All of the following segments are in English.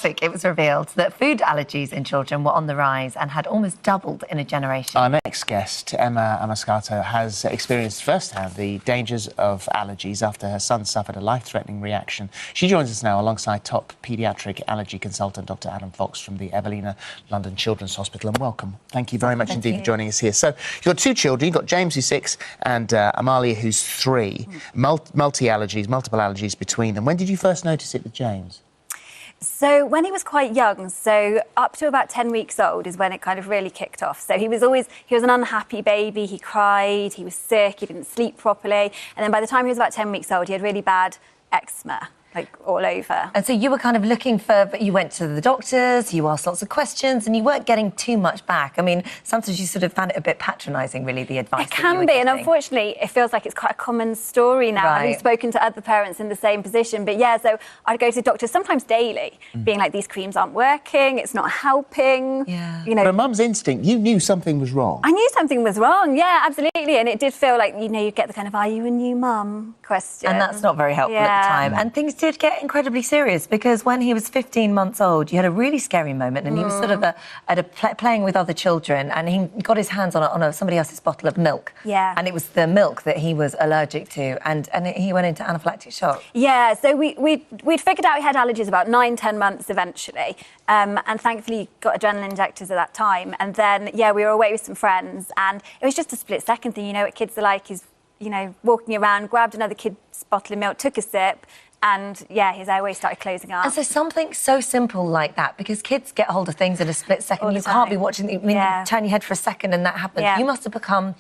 Last week, it was revealed that food allergies in children were on the rise and had almost doubled in a generation. Our next guest, Emma Amoscato, has experienced firsthand the dangers of allergies after her son suffered a life-threatening reaction. She joins us now alongside top paediatric allergy consultant Dr. Adam Fox from the Evelina London Children's Hospital. And welcome. Thank you very much indeed for joining us here. So you've got two children. You've got James, who's 6, and Amalia, who's 3. Multiple allergies between them. When did you first notice it with James? So when he was quite young, so up to about 10 weeks old is when it kind of really kicked off. So he was an unhappy baby, he cried, he was sick, he didn't sleep properly. And then by the time he was about 10 weeks old, he had really bad eczema, like all over. And so you were kind of looking but you went to the doctors, you asked lots of questions, and you weren't getting too much back. I mean, sometimes you sort of found it a bit patronising, really, the advice. It can be, and unfortunately, it feels like it's quite a common story now. Right. I've spoken to other parents in the same position, but yeah, so I'd go to doctors sometimes daily, being like, these creams aren't working, it's not helping. Yeah. You know. But Mum's instinct, you knew something was wrong. I knew something was wrong, yeah, absolutely, and it did feel like, you know, you get the kind of, are you a new mum question. And that's not very helpful at the time. And things did get incredibly serious because when he was 15 months old, you had a really scary moment, and he was sort of playing with other children, and he got his hands on somebody else's bottle of milk. Yeah. And it was the milk that he was allergic to, and he went into anaphylactic shock. Yeah, so we'd figured out he had allergies about 9-10 months eventually, and thankfully got adrenaline injectors at that time. And then, yeah, we were away with some friends, and it was just a split-second thing. You know what kids are like, he's, you know, walking around, grabbed another kid's bottle of milk, took a sip, and, yeah, his airways started closing up. And so something so simple like that, because kids get hold of things in a split second. You can't be watching, you turn your head for a second and that happens. Yeah. You must have become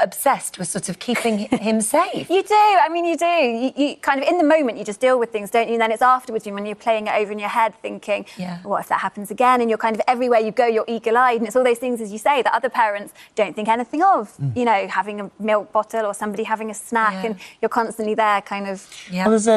obsessed with sort of keeping him safe. You do. I mean, you do. You kind of, in the moment, you just deal with things, don't you? And then it's afterwards when you're playing it over in your head thinking, what if that happens again? And you're kind of, everywhere you go, you're eagle-eyed. And it's all those things, as you say, that other parents don't think anything of. You know, having a milk bottle or somebody having a snack, and you're constantly there kind of... Well, there's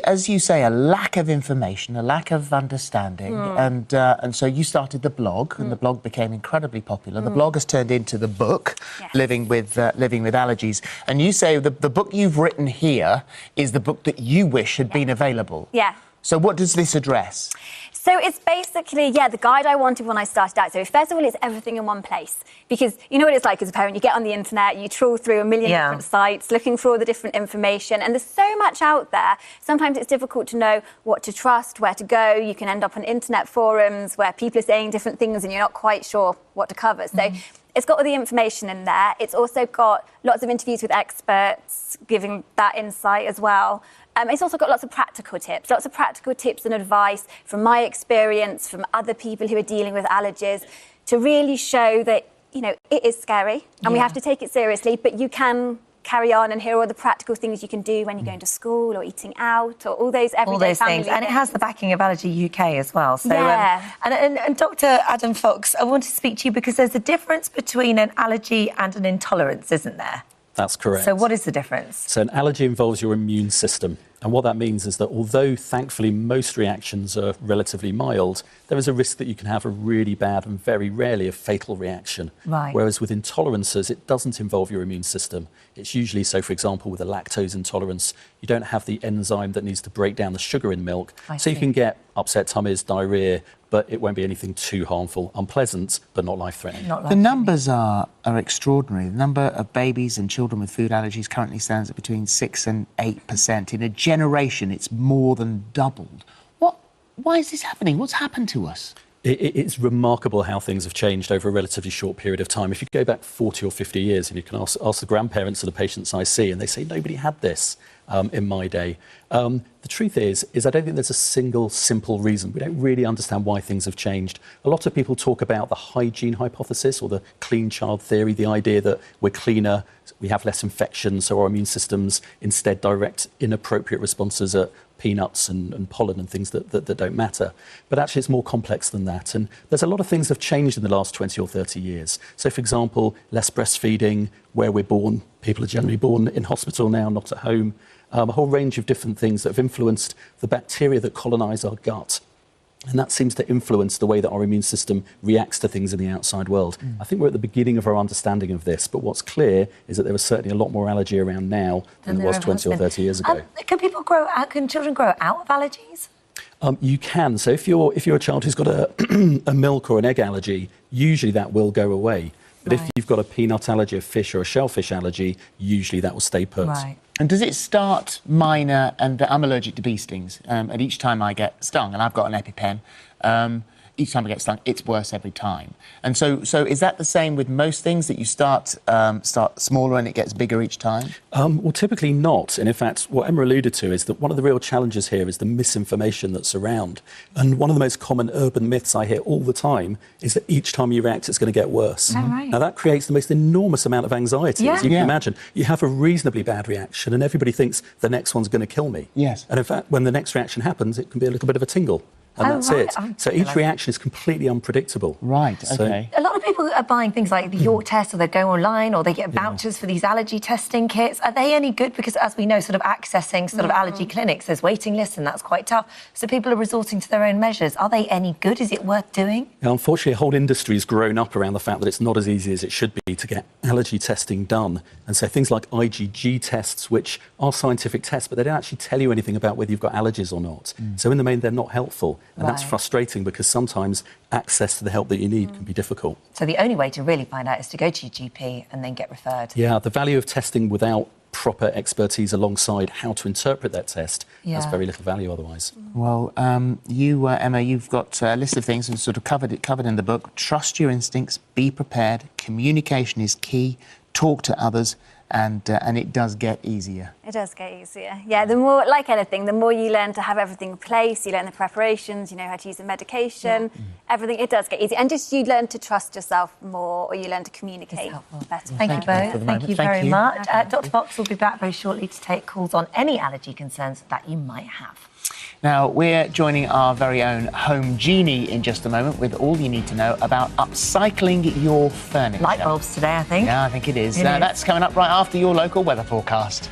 as you say, a lack of information, a lack of understanding. And so you started the blog, and the blog became incredibly popular. The blog has turned into the book, Living with Allergies. And you say the book you've written here is the book that you wish had been available. Yeah. So what does this address? So it's basically, the guide I wanted when I started out. So first of all, it's everything in one place. Because you know what it's like as a parent, you get on the internet, you trawl through a million different sites, looking for all the different information, and there's so much out there. Sometimes it's difficult to know what to trust, where to go. You can end up on internet forums where people are saying different things and you're not quite sure what to cover. So it's got all the information in there. It's also got lots of interviews with experts, giving that insight as well. It's also got lots of practical tips and advice from my experience, from other people who are dealing with allergies, to really show that, you know, it is scary and we have to take it seriously, but you can carry on, and here are all the practical things you can do when you're going to school or eating out or all those everyday things. And it has the backing of Allergy UK as well. So, and Dr. Adam Fox, I want to speak to you because there's a difference between an allergy and an intolerance, isn't there? That's correct. So what is the difference? So an allergy involves your immune system. And what that means is that although, thankfully, most reactions are relatively mild, there is a risk that you can have a really bad and very rarely a fatal reaction. Right. Whereas with intolerances, it doesn't involve your immune system. It's usually, so for example, with a lactose intolerance, you don't have the enzyme that needs to break down the sugar in milk. So you can get upset tummies, diarrhea, but it won't be anything too harmful, unpleasant, but not life-threatening. The numbers are extraordinary. The number of babies and children with food allergies currently stands at between 6 and 8%. In a generation, it's more than doubled. Why is this happening? What's happened to us? It's remarkable how things have changed over a relatively short period of time. If you go back 40 or 50 years, and you can ask the grandparents of the patients I see, and they say, nobody had this in my day. The truth is I don't think there's a single simple reason. We don't really understand why things have changed. A lot of people talk about the hygiene hypothesis or the clean child theory, the idea that we're cleaner, we have less infections, so our immune systems instead direct inappropriate responses at peanuts and pollen and things that don't matter. But actually it's more complex than that. And there's a lot of things that have changed in the last 20 or 30 years. So, for example, less breastfeeding, where we're born. People are generally born in hospital now, not at home. A whole range of different things that have influenced the bacteria that colonise our gut. And that seems to influence the way that our immune system reacts to things in the outside world. I think we're at the beginning of our understanding of this, but what's clear is that there is certainly a lot more allergy around now than there was 20 or 30 years ago. Can children grow out of allergies? You can. So if you're a child who's got a milk or an egg allergy, usually that will go away. But if you've got a peanut allergy, a fish or a shellfish allergy, usually that will stay put. Right. And does it start minor, and I'm allergic to bee stings, and each time I get stung, and I've got an EpiPen, each time I get stung, it's worse every time. And so is that the same with most things, that you start smaller and it gets bigger each time? Well, typically not. And in fact, what Emma alluded to is that one of the real challenges here is the misinformation that's around. And one of the most common urban myths I hear all the time is that each time you react, it's going to get worse. Oh, right. Now, that creates the most enormous amount of anxiety. Yeah. As you can imagine, you have a reasonably bad reaction and everybody thinks the next one's going to kill me. Yes. And in fact, when the next reaction happens, it can be a little bit of a tingle. And that's right. it. So each reaction is completely unpredictable. Right, So- OK. A lot of people are buying things like the York test, or they go online, or they get vouchers for these allergy testing kits. Are they any good? Because as we know, sort of accessing sort of allergy clinics, there's waiting lists, and that's quite tough. So people are resorting to their own measures. Are they any good? Is it worth doing? Now, unfortunately, a whole industry has grown up around the fact that it's not as easy as it should be to get allergy testing done. And so things like IgG tests, which are scientific tests, but they don't actually tell you anything about whether you've got allergies or not. So in the main, they're not helpful. And that's Right. frustrating because sometimes access to the help that you need can be difficult. So the only way to really find out is to go to your GP and then get referred. Yeah, the value of testing without proper expertise alongside how to interpret that test has Yeah. very little value otherwise. Well, you, Emma, you've got a list of things and sort of covered in the book. Trust your instincts, be prepared, communication is key, talk to others, and it does get easier. It does get easier. Yeah, the more, like anything, the more you learn to have everything in place, you learn the preparations, you know how to use the medication, everything, it does get easier. And just you learn to trust yourself more, or you learn to communicate better. Thank you both both. for the Thank moment. you Thank very you. much. Dr. Fox will be back very shortly to take calls on any allergy concerns that you might have. Now, we're joining our very own home genie in just a moment with all you need to know about upcycling your furniture. Light bulbs today, I think. Yeah, I think it is. It is. That's coming up right after your local weather forecast.